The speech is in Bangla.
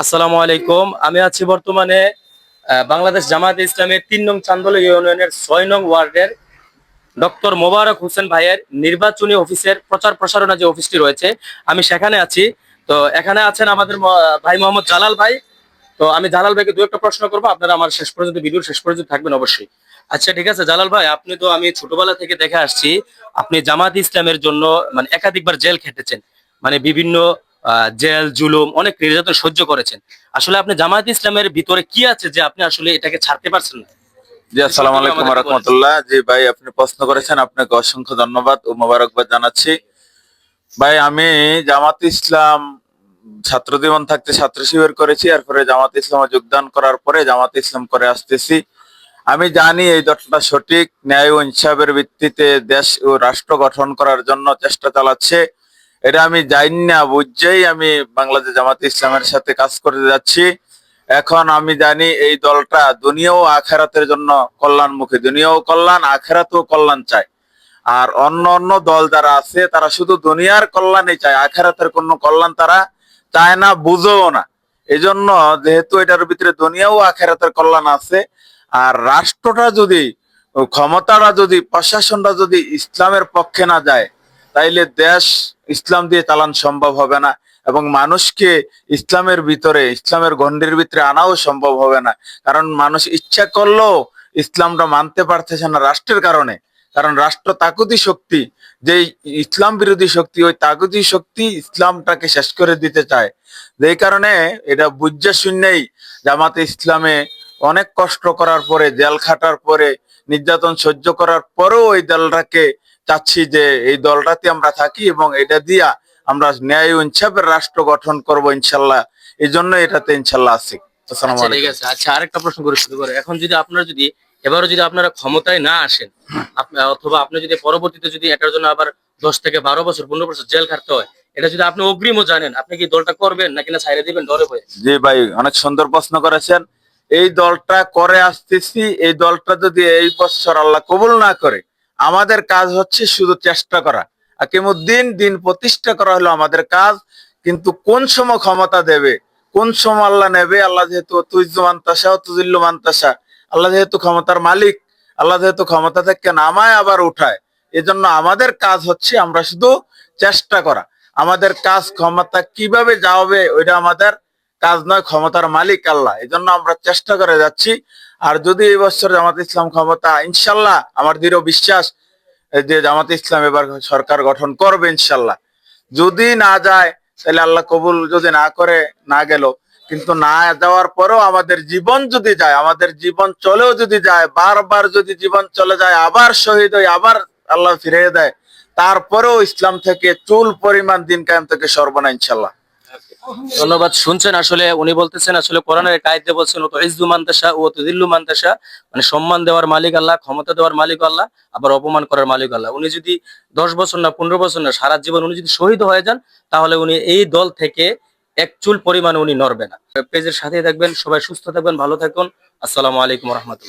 আসসালামু আলাইকুম। আমি আছি বর্তমানে বাংলাদেশ জামায়াতে ইসলামের ৩ নং চান্দোলী ইউনিয়নের ৬ নং ওয়ার্ডের ডক্টর মোবারক হোসেন ভাইয়ের নির্বাচনী অফিসের প্রচার প্রসারণা যে অফিসটি রয়েছে, আমি সেখানে আছি। তো এখানে আছেন আমাদের ভাই মোহাম্মদ জালাল ভাই। তো আমি জালাল ভাইকে দু একটা প্রশ্ন করবো, আপনারা আমার শেষ পর্যন্ত ভিডিওর শেষ পর্যন্ত থাকবেন অবশ্যই। আচ্ছা ঠিক আছে জালাল ভাই, আপনি তো আমি ছোটবেলা থেকে দেখে আসছি আপনি জামাত ইসলামের জন্য মানে একাধিকবার জেল খেটেছেন, মানে বিভিন্ন জেল জুলুম অনেক নির্যাতন সহ্য করেছেন। আসলে আপনি জামাত ইসলামের ভিতরে কি আছে যে আপনি আসলে এটাকে ছাড়তে পারছেন না? জি, আসসালামু আলাইকুম ওয়া রাহমাতুল্লাহ। জি ভাই, আপনি প্রশ্ন করেছেন, আপনাকে অসংখ্য ধন্যবাদ ও মোবারকবাদ জানাচ্ছি। ভাই, আমি জামাত ইসলাম ছাত্র জীবন থাকতে ছাত্র শিবির করেছি, এরপরে জামাত ইসলামে যোগদান করার পরে জামাত ইসলাম করে আসতেছি। আমি জানি এই দলটা সঠিক ন্যায় ও ইনসাফের ভিত্তিতে দেশ ও রাষ্ট্র গঠন করার জন্য চেষ্টা চালাচ্ছে। এটা আমি জানি না বুঝেই আমি বাংলাদেশ জামাত ইসলামের সাথে কাজ করে যাচ্ছি। এখন আমি জানি এই দলটা দুনিয়া ও আখেরাতের জন্য কল্যাণমুখী, দুনিয়াও কল্যাণ আখেরাতেও কল্যাণ চায়। আর অন্য অন্য দল যারা আছে তারা শুধু দুনিয়ার কল্যাণই চায়, আখেরাতের কোনো কল্যাণ তারা চায় না, বুঝেও না। এই জন্য যেহেতু এটার ভিতরে দুনিয়া ও আখেরাতের কল্যাণ আছে, আর রাষ্ট্রটা যদি ক্ষমতাটা যদি প্রশাসনটা যদি ইসলামের পক্ষে না যায়, তাইলে দেশ ইসলাম দিয়ে চালান সম্ভব হবে না, এবং মানুষকে ইসলামের ভিতরে ইসলামের গণ্ডির ভিতরে আনাও সম্ভব হবে না। কারণ মানুষ ইচ্ছা করলেও ইসলামটা মানতে পারতেছে না রাষ্ট্রের কারণে। কারণ রাষ্ট্র তাগুতি শক্তি, যে ইসলাম বিরোধী শক্তি, ওই তাগুতি শক্তি ইসলামটাকে শেষ করে দিতে চায়। যেই কারণে এটা বুঝে শুনেই জামাতে ইসলামে অনেক কষ্ট করার পরে, জেল খাটার পরে, নির্যাতন সহ্য করার পরেও ওই দলটাকে চাচ্ছি যে এই দলটাতে আমরা থাকি এবং এটা দিয়া আমরা ন্যায় ও ইনসাফের রাষ্ট্র গঠন করব ইনশাল্লাহ। এই জন্য এটাতে ইনশাল্লাহ আছি। আসসালামু আচ্ছা ঠিক আলাইকুম। আছে। আচ্ছা আরেকটা প্রশ্ন করে শুরু করে, এখন যদি আপনারা যদি এবারও যদি আপনারা ক্ষমতায় না আসেন, অথবা আপনি যদি পরবর্তীতে যদি এটার জন্য আবার 10 থেকে 12 বছর 15 বছর জেল খাটতে হয়, এটা যদি আপনি অগ্রিমও জানেন, আপনি কি দলটা করবেন নাকি না ছাইড়ে দিবেন ডরে ভয়ে? জি ভাই, অনেক সুন্দর প্রশ্ন করেছেন। এই দলটা করে আসতেছি, এই দলটা যদি এই বছর আল্লাহ কবুল না করে, আমাদের কাজ হচ্ছে শুধু চেষ্টা করা। আকিমুদ্দিন দিন প্রতিষ্ঠা করা হলো আমাদের কাজ। কিন্তু কোন সময় ক্ষমতা দেবে, কোন সময় আল্লাহ নেবে, আল্লাহ যেহেতু তুইজ্জু মানতাসা ও তুজিল্লু মানতাসা, আল্লাহ যেহেতু ক্ষমতার মালিক, আল্লাহ যেহেতু ক্ষমতা থেকে নামায় আবার উঠায়, এজন্য আমাদের কাজ হচ্ছে আমরা শুধু চেষ্টা করা। আমাদের কাজ ক্ষমতা কিভাবে যাবে ওইটা আমাদের কাজ নয়, ক্ষমতার মালিক আল্লাহ। এই জন্য আমরা চেষ্টা করে যাচ্ছি। আর যদি এই বছর জামাত ইসলাম ক্ষমতা, ইনশাল্লাহ আমার দৃঢ় বিশ্বাস যে জামাত ইসলাম এবার সরকার গঠন করবে ইনশাল্লাহ। যদি না যায় তাহলে আল্লাহ কবুল, যদি না করে না গেল, কিন্তু না যাওয়ার পরেও আমাদের জীবন যদি যায়, আমাদের জীবন চলেও যদি যায়, বারবার যদি জীবন চলে যায়, আবার শহীদ হয়ে আবার আল্লাহ ফিরিয়ে দেয়, তারপরেও ইসলাম থেকে চুল পরিমাণ দিন কায়েম থেকে সর্বনা ইনশাল্লাহ। ধন্যবাদ। শুনছেন, আসলে উনি বলতেছেন আসলে কোরআনের এক আয়াতে বলছেন ও ইজ্জু মানতাসা ও তুযিল্লু মানতাসা, মানে সম্মান দেওয়ার মালিক আল্লাহ, ক্ষমতা দেওয়ার মালিক আল্লাহ, আবার অপমান করার মালিক আল্লাহ। উনি যদি 10 বছর না 15 বছর না সারা জীবন উনি যদি শহীদ হয়ে যান, তাহলে উনি এই দল থেকে এক চুল পরিমাণে উনি নড়বে না। পেজের সাথে থাকবেন, সবাই সুস্থ থাকবেন, ভালো থাকুন। আসসালামু আলাইকুম রহমতুল্লাহ।